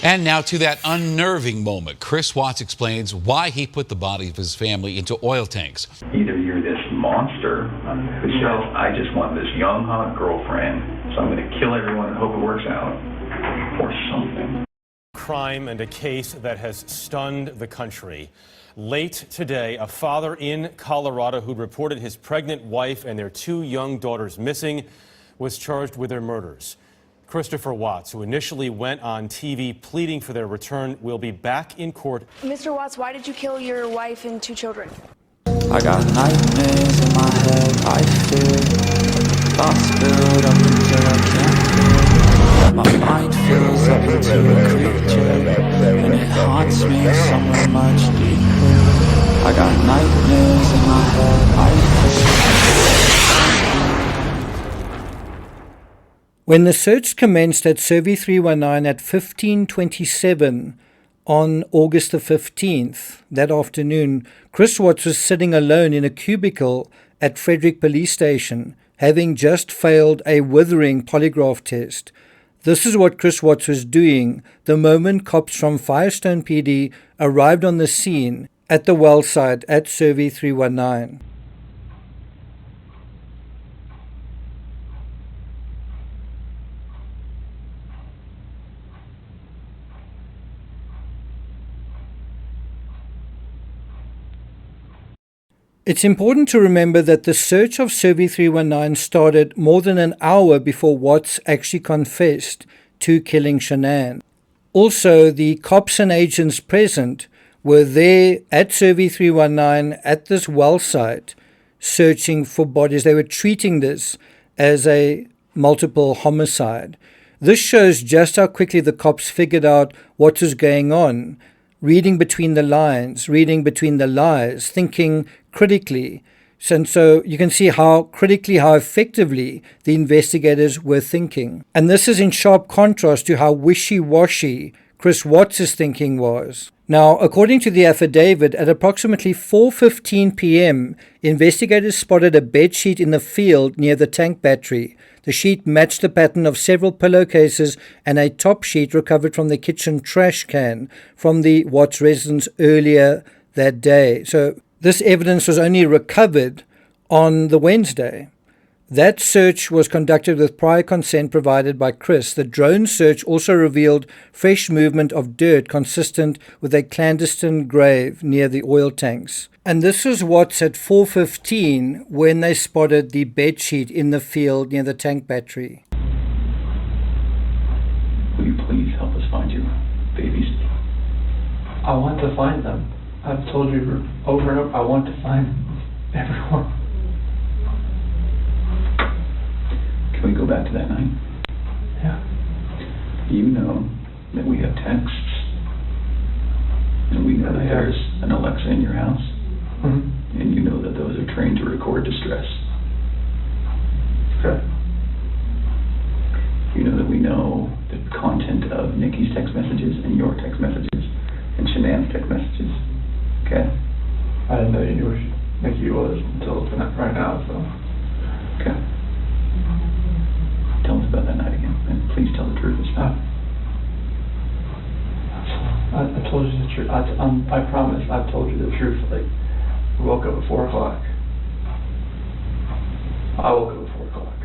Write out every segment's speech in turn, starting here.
And now to that unnerving moment. Chris Watts explains why he put the body of his family into oil tanks. Either you're this monster who says, I just want this young, hot girlfriend, so I'm going to kill everyone and hope it works out, or something. Crime and a case that has stunned the country. Late today, a father in Colorado who reported his pregnant wife and their 2 young daughters missing was charged with their murders. Christopher Watts, who initially went on TV pleading for their return, will be back in court. Mr. Watts, why did you kill your wife and 2 children? I got nightmares in my head, I fear. Thoughts build up until I can't feel. My mind fills up into a creature, and it haunts me somewhere much deeper. I got nightmares in my head, I fear. When the search commenced at Cervi 319 at 15:27 on August the 15th, that afternoon, Chris Watts was sitting alone in a cubicle at Frederick Police Station, having just failed a withering polygraph test. This is what Chris Watts was doing the moment cops from Firestone PD arrived on the scene at the well site at Cervi 319. It's important to remember that the search of Cervi 319 started more than an hour before Watts actually confessed to killing Shanann. Also, the cops and agents present were there at Cervi 319 at this well site searching for bodies. They were treating this as a multiple homicide. This shows just how quickly the cops figured out what was going on, reading between the lines, reading between the lies, thinking critically. And so you can see how effectively the investigators were thinking. And this is in sharp contrast to how wishy-washy Chris Watts' thinking was. Now, according to the affidavit, at approximately 4:15 p.m., investigators spotted a bedsheet in the field near the tank battery. The sheet matched the pattern of several pillowcases and a top sheet recovered from the kitchen trash can from the Watts residence earlier that day. So this evidence was only recovered on the Wednesday. That search was conducted with prior consent provided by Chris. The drone search also revealed fresh movement of dirt consistent with a clandestine grave near the oil tanks. And this was Watts at 4:15 when they spotted the bedsheet in the field near the tank battery. Will you please help us find your babies? I want to find them. I've told you over and over, I want to find everyone. Can we go back to that night? Yeah. You know that we have texts, and we know that there's an Alexa in your house, and you know that those are trained to record distress. Okay. You know that we know the content of Nikki's text messages and your text messages and Shanann's text messages. Okay? I didn't know you knew who Nikki was until tonight, right now, so. Okay. Tell us about that night again, and please tell the truth this time. I told you the truth. I promise I've told you the truth. Like, I woke up at 4 o'clock. I woke up at 4 o'clock.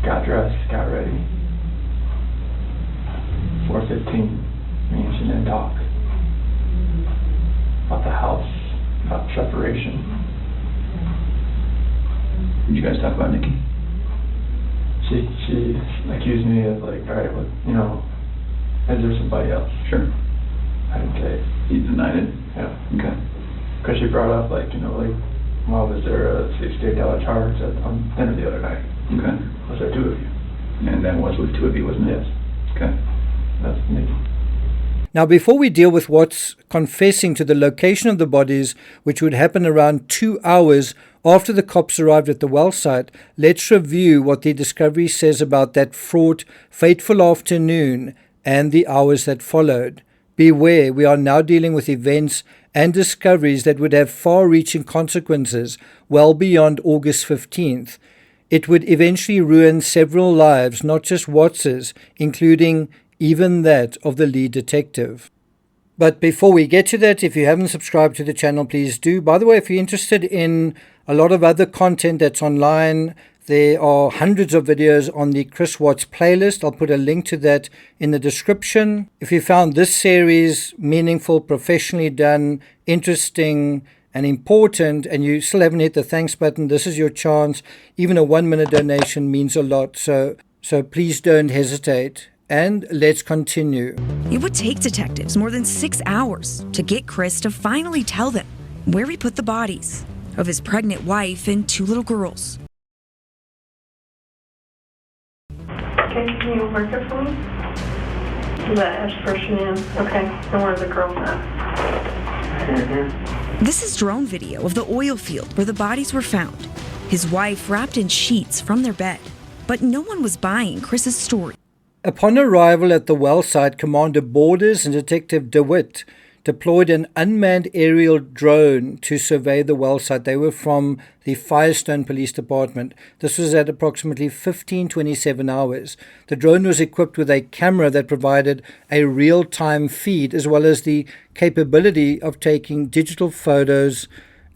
Got dressed, got ready. 4:15, me and Shanann talked. About the house, about separation. Did you guys talk about Nikki? She accused me of like, all right, well, you know, is there somebody else? Sure. I didn't say it. You denied it? Yeah. Okay. Because she brought up like, you know, like, well, was there a $68 charge on dinner the other night? Okay. Was there 2 of you? And that was with 2 of you, wasn't it? Yes. Okay. That's Nikki. Now, before we deal with Watts confessing to the location of the bodies, which would happen around 2 hours after the cops arrived at the well site, let's review what the discovery says about that fraught, fateful afternoon and the hours that followed. Beware, we are now dealing with events and discoveries that would have far-reaching consequences well beyond August 15th. It would eventually ruin several lives, not just Watts's, including even that of the lead detective. But before we get to that, if you haven't subscribed to the channel, please do. By the way, if you're interested in a lot of other content that's online, there are hundreds of videos on the Chris Watts playlist. I'll put a link to that in the description. If you found this series meaningful, professionally done, interesting, and important, and you still haven't hit the thanks button, this is your chance. Even a 1-minute donation means a lot. So please don't hesitate. And let's continue. It would take detectives more than 6 hours to get Chris to finally tell them where he put the bodies of his pregnant wife and 2 little girls. Okay, can you mark it for me? The edge portion in. Okay, and where are the girls at? This is drone video of the oil field where the bodies were found. His wife wrapped in sheets from their bed. But no one was buying Chris's story. Upon arrival at the well site, Commander Borders and Detective DeWitt deployed an unmanned aerial drone to survey the well site. They were from the Firestone Police Department. This was at approximately 15:27 hours. The drone was equipped with a camera that provided a real-time feed, as well as the capability of taking digital photos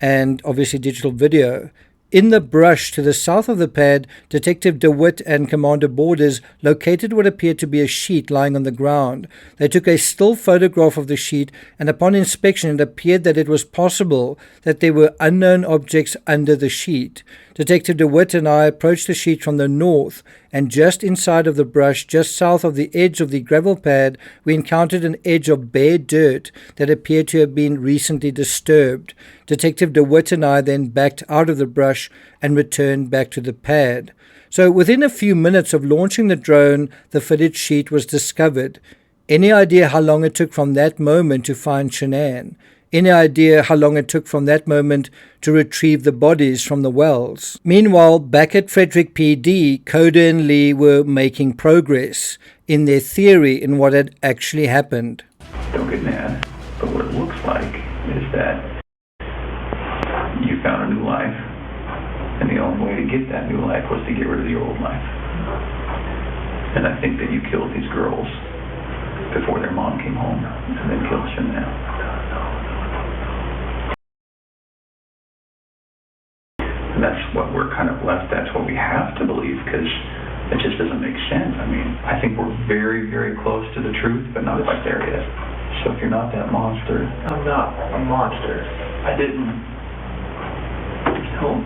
and obviously digital video. In the brush to the south of the pad, Detective DeWitt and Commander Borders located what appeared to be a sheet lying on the ground. They took a still photograph of the sheet, and upon inspection it appeared that it was possible that there were unknown objects under the sheet. Detective DeWitt and I approached the sheet from the north, and just inside of the brush, just south of the edge of the gravel pad, we encountered an edge of bare dirt that appeared to have been recently disturbed. Detective DeWitt and I then backed out of the brush and returned back to the pad. So within a few minutes of launching the drone, the fitted sheet was discovered. Any idea how long it took from that moment to find Shanann? Any idea how long it took from that moment to retrieve the bodies from the wells? Meanwhile, back at Frederick PD, Coda and Lee were making progress in their theory in what had actually happened. Don't get mad, but what it looks like is that you found a new life, and the only way to get that new life was to get rid of the old life. And I think that you killed these girls before their mom came home, and then killed Shanann. And that's what we're kind of left, that's what we have to believe, because it just doesn't make sense. I mean, I think we're very, very close to the truth, but not quite there yet. So if you're not that monster... I'm not a monster. I didn't kill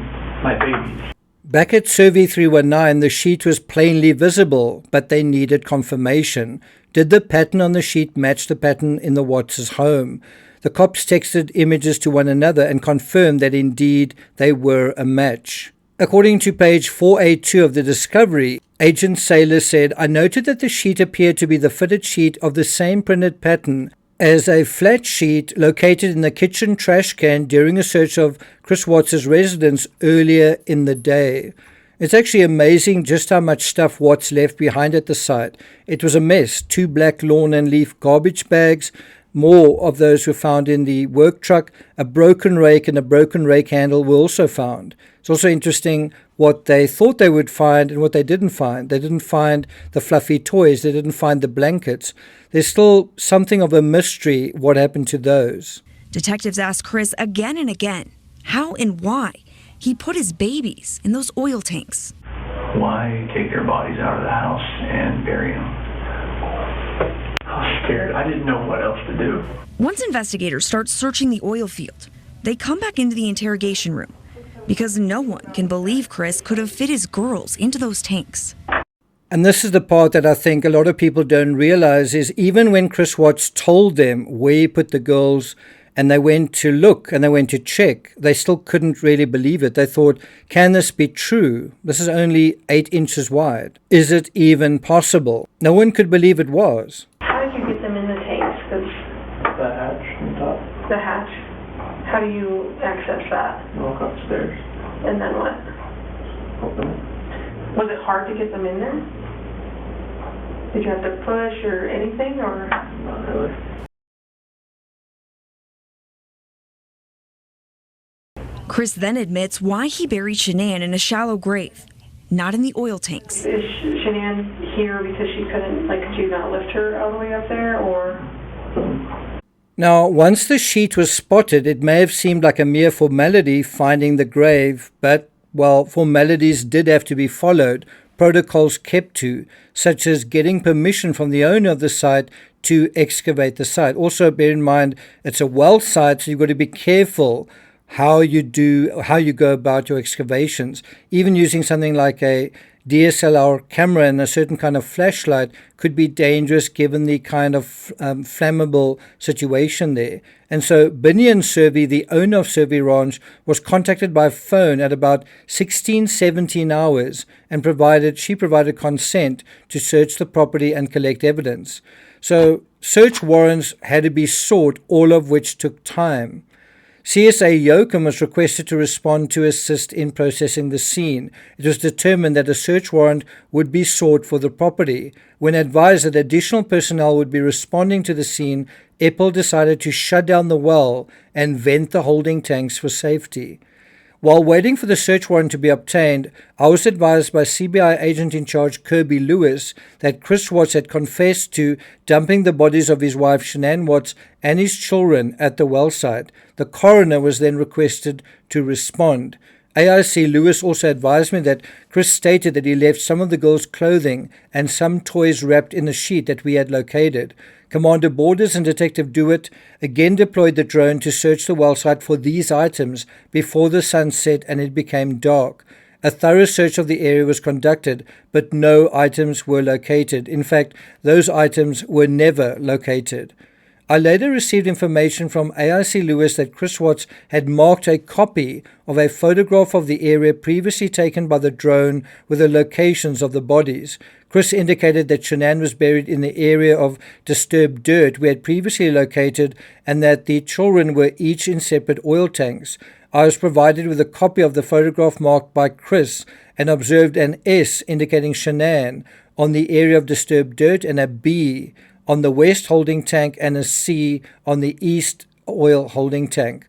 my babies. Back at Cervi 319, the sheet was plainly visible, but they needed confirmation. Did the pattern on the sheet match the pattern in the Watts' home? The cops texted images to one another and confirmed that indeed they were a match. According to page 482 of the discovery, Agent Saylor said, "I noted that the sheet appeared to be the fitted sheet of the same printed pattern as a flat sheet located in the kitchen trash can during a search of Chris Watts' residence earlier in the day." It's actually amazing just how much stuff Watts left behind at the site. It was a mess. 2 black lawn and leaf garbage bags. More of those were found in the work truck. A broken rake and a broken rake handle were also found. It's also interesting what they thought they would find and what they didn't find. They didn't find the fluffy toys. They didn't find the blankets. There's still something of a mystery what happened to those. Detectives asked Chris again and again how and why he put his babies in those oil tanks. Why take their bodies out of the house and bury them? I was scared. I didn't know what else to do. Once investigators start searching the oil field, they come back into the interrogation room because no one can believe Chris could have fit his girls into those tanks. And this is the part that I think a lot of people don't realize is even when Chris Watts told them where he put the girls and they went to look and they went to check, they still couldn't really believe it. They thought, can this be true? This is only 8 inches wide. Is it even possible? No one could believe it was. How did you get them in the tanks? 'Cause The hatch on top. the hatch. How do you access that? Walk upstairs. And then what? Open it. Was it hard to get them in there? Did you have to push or anything, or? Not really. Chris then admits why he buried Shanann in a shallow grave not in the oil tanks. Is Shanann here because she couldn't, could you not lift her all the way up there, or? Now, once the sheet was spotted, it may have seemed like a mere formality finding the grave, but, well, formalities did have to be followed, protocols kept to, such as getting permission from the owner of the site to excavate the site. Also, bear in mind, it's a well site, so you've got to be careful how you go about your excavations. Even using something like a DSLR camera and a certain kind of flashlight could be dangerous given the kind of flammable situation there. And so Binion Cervi, the owner of Cervi Ranch, was contacted by phone at about 17 hours and she provided consent to search the property and collect evidence. So search warrants had to be sought, all of which took time. CSA Yoakum was requested to respond to assist in processing the scene. It was determined that a search warrant would be sought for the property. When advised that additional personnel would be responding to the scene, Apple decided to shut down the well and vent the holding tanks for safety. While waiting for the search warrant to be obtained, I was advised by CBI agent in charge Kirby Lewis that Chris Watts had confessed to dumping the bodies of his wife Shanann Watts and his children at the well site. The coroner was then requested to respond. AIC Lewis also advised me that Chris stated that he left some of the girls' clothing and some toys wrapped in a sheet that we had located. Commander Borders and Detective Dewitt again deployed the drone to search the well site for these items before the sun set and it became dark. A thorough search of the area was conducted, but no items were located. In fact, those items were never located. I later received information from AIC Lewis that Chris Watts had marked a copy of a photograph of the area previously taken by the drone with the locations of the bodies. Chris indicated that Shanann was buried in the area of disturbed dirt we had previously located and that the children were each in separate oil tanks. I was provided with a copy of the photograph marked by Chris and observed an S indicating Shanann on the area of disturbed dirt and a B on the west holding tank and a C on the east oil holding tank.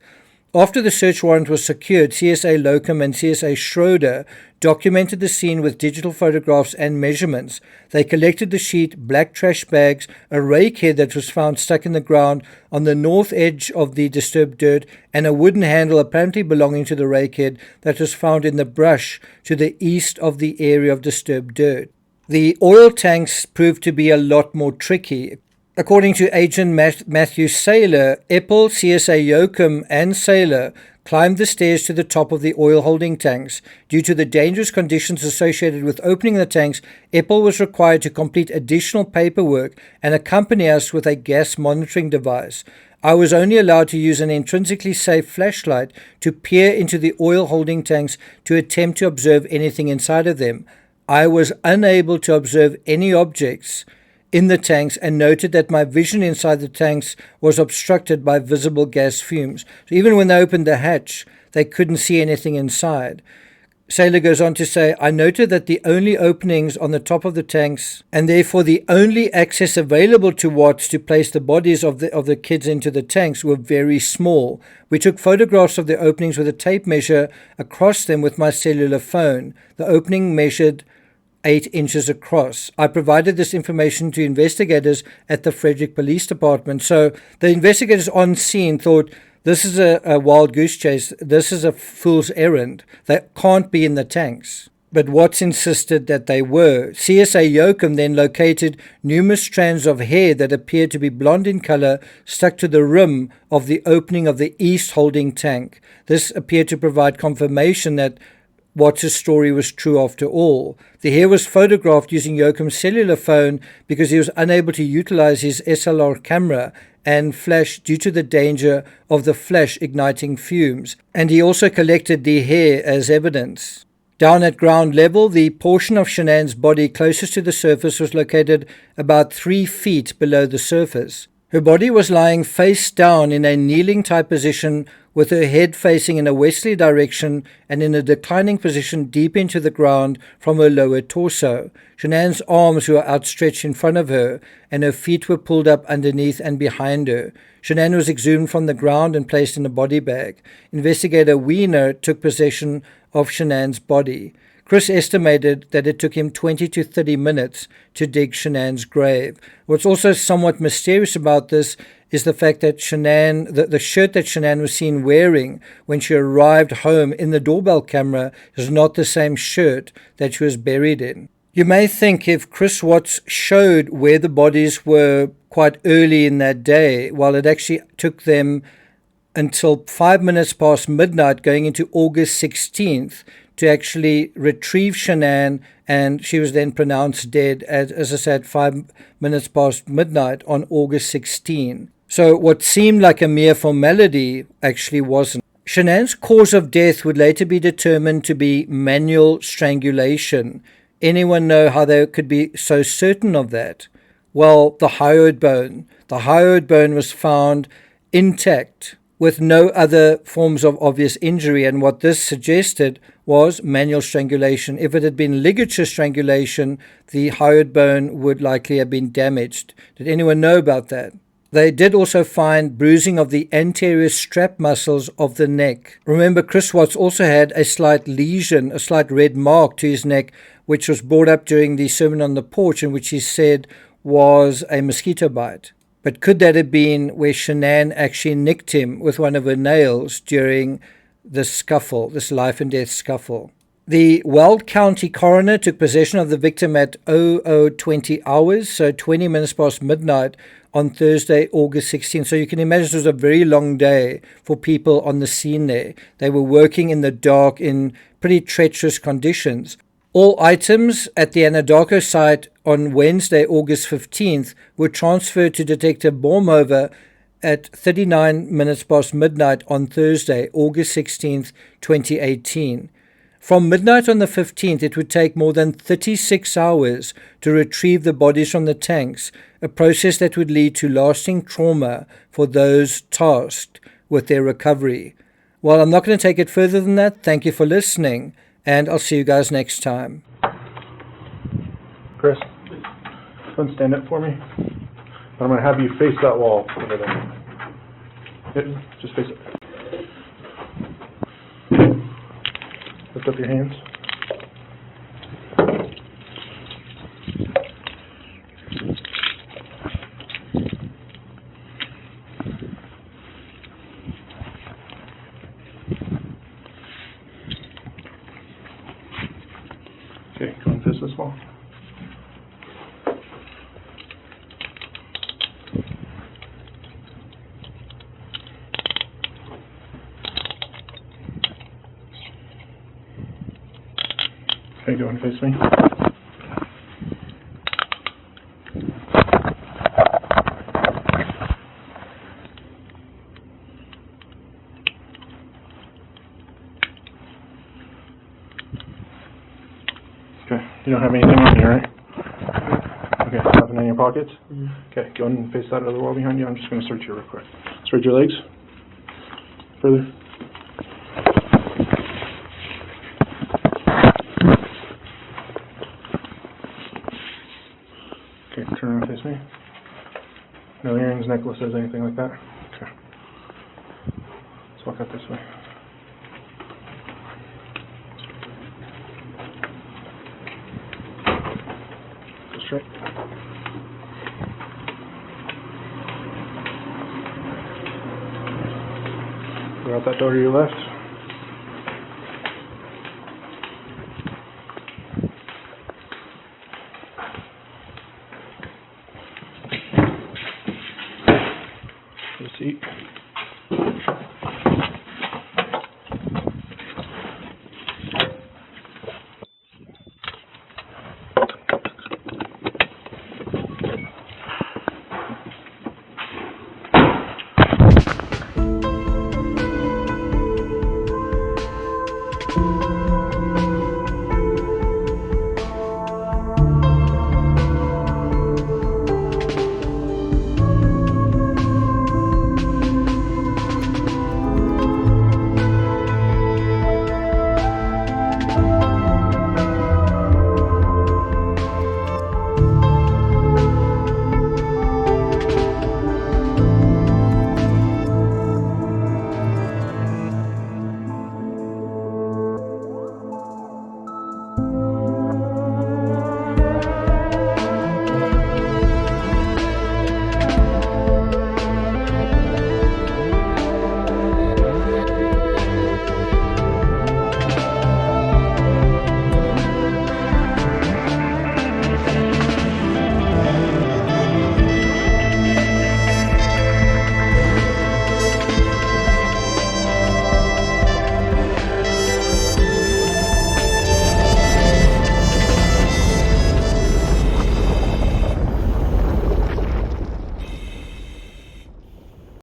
After the search warrant was secured, CSA Locum and CSA Schroeder documented the scene with digital photographs and measurements. They collected the sheet, black trash bags, a rake head that was found stuck in the ground on the north edge of the disturbed dirt, and a wooden handle apparently belonging to the rake head that was found in the brush to the east of the area of disturbed dirt. The oil tanks proved to be a lot more tricky. According to Agent Matthew Saylor, Epple, CSA Yoakum, and Saylor climbed the stairs to the top of the oil holding tanks. Due to the dangerous conditions associated with opening the tanks, Epple was required to complete additional paperwork and accompany us with a gas monitoring device. I was only allowed to use an intrinsically safe flashlight to peer into the oil holding tanks to attempt to observe anything inside of them. I was unable to observe any objects in the tanks and noted that my vision inside the tanks was obstructed by visible gas fumes. So even when they opened the hatch, they couldn't see anything inside. Saylor goes on to say, I noted that the only openings on the top of the tanks, and therefore the only access available to Watts to place the bodies of the kids into the tanks, were very small. We took photographs of the openings with a tape measure across them with my cellular phone. The opening measured 8 inches across. I provided this information to investigators at the Frederick Police Department. So the investigators on scene thought, this is a wild goose chase. This is a fool's errand. They can't be in the tanks. But Watts insisted that they were. CSA Yoakum then located numerous strands of hair that appeared to be blonde in color stuck to the rim of the opening of the east holding tank. This appeared to provide confirmation that Watts' story was true after all. The hair was photographed using Yoakum's cellular phone because he was unable to utilize his SLR camera and flash due to the danger of the flash igniting fumes, and he also collected the hair as evidence. Down at ground level, the portion of Shanann's body closest to the surface was located about 3 feet below the surface. Her body was lying face down in a kneeling type position with her head facing in a westerly direction and in a declining position deep into the ground from her lower torso. Shanann's arms were outstretched in front of her and her feet were pulled up underneath and behind her. Shanann was exhumed from the ground and placed in a body bag. Investigator Wiener took possession of Shanann's body. Chris estimated that it took him 20 to 30 minutes to dig Shanann's grave. What's also somewhat mysterious about this is the fact that Shanann, the shirt that Shanann was seen wearing when she arrived home in the doorbell camera is not the same shirt that she was buried in. You may think if Chris Watts showed where the bodies were quite early in that day, while it actually took them until 5 minutes past midnight going into August 16th to actually retrieve Shanann, and she was then pronounced dead, as I said, 5 minutes past midnight on August 16. So what seemed like a mere formality actually wasn't. Shanann's cause of death would later be determined to be manual strangulation. Anyone know how they could be so certain of that? Well, the hyoid bone. The hyoid bone was found intact with no other forms of obvious injury, and what this suggested was manual strangulation. If it had been ligature strangulation, the hyoid bone would likely have been damaged. Did anyone know about that? They did also find bruising of the anterior strap muscles of the neck. Remember, Chris Watts also had a slight lesion, a slight red mark to his neck, which was brought up during the sermon on the porch, in which he said was a mosquito bite. But could that have been where Shanann actually nicked him with one of her nails during this scuffle, this life and death scuffle? The Weld County coroner took possession of the victim at 00:20 hours, so 20 minutes past midnight on Thursday, August 16th. So you can imagine it was a very long day for people on the scene there. They were working in the dark in pretty treacherous conditions. All items at the Anadarko site on Wednesday, August 15th, were transferred to Detective Baumhover at 39 minutes past midnight on Thursday, August 16th, 2018. From midnight on the 15th, it would take more than 36 hours to retrieve the bodies from the tanks, a process that would lead to lasting trauma for those tasked with their recovery. Well, I'm not going to take it further than that. Thank you for listening, and I'll see you guys next time. Chris, go and stand up for me. I'm going to have you face that wall over there. Yep, just face it. Lift up your hands. Okay, go and face this wall. Okay, go and face me. Okay, you don't have anything on you, right? Okay, nothing in your pockets? Okay, go and face that other wall behind you. I'm just going to search you real quick. Spread your legs. Further. Okay, turn around and face me. No earrings, necklaces, anything like that? Okay. Let's walk out this way. Go straight. Go out that door to your left. Seat.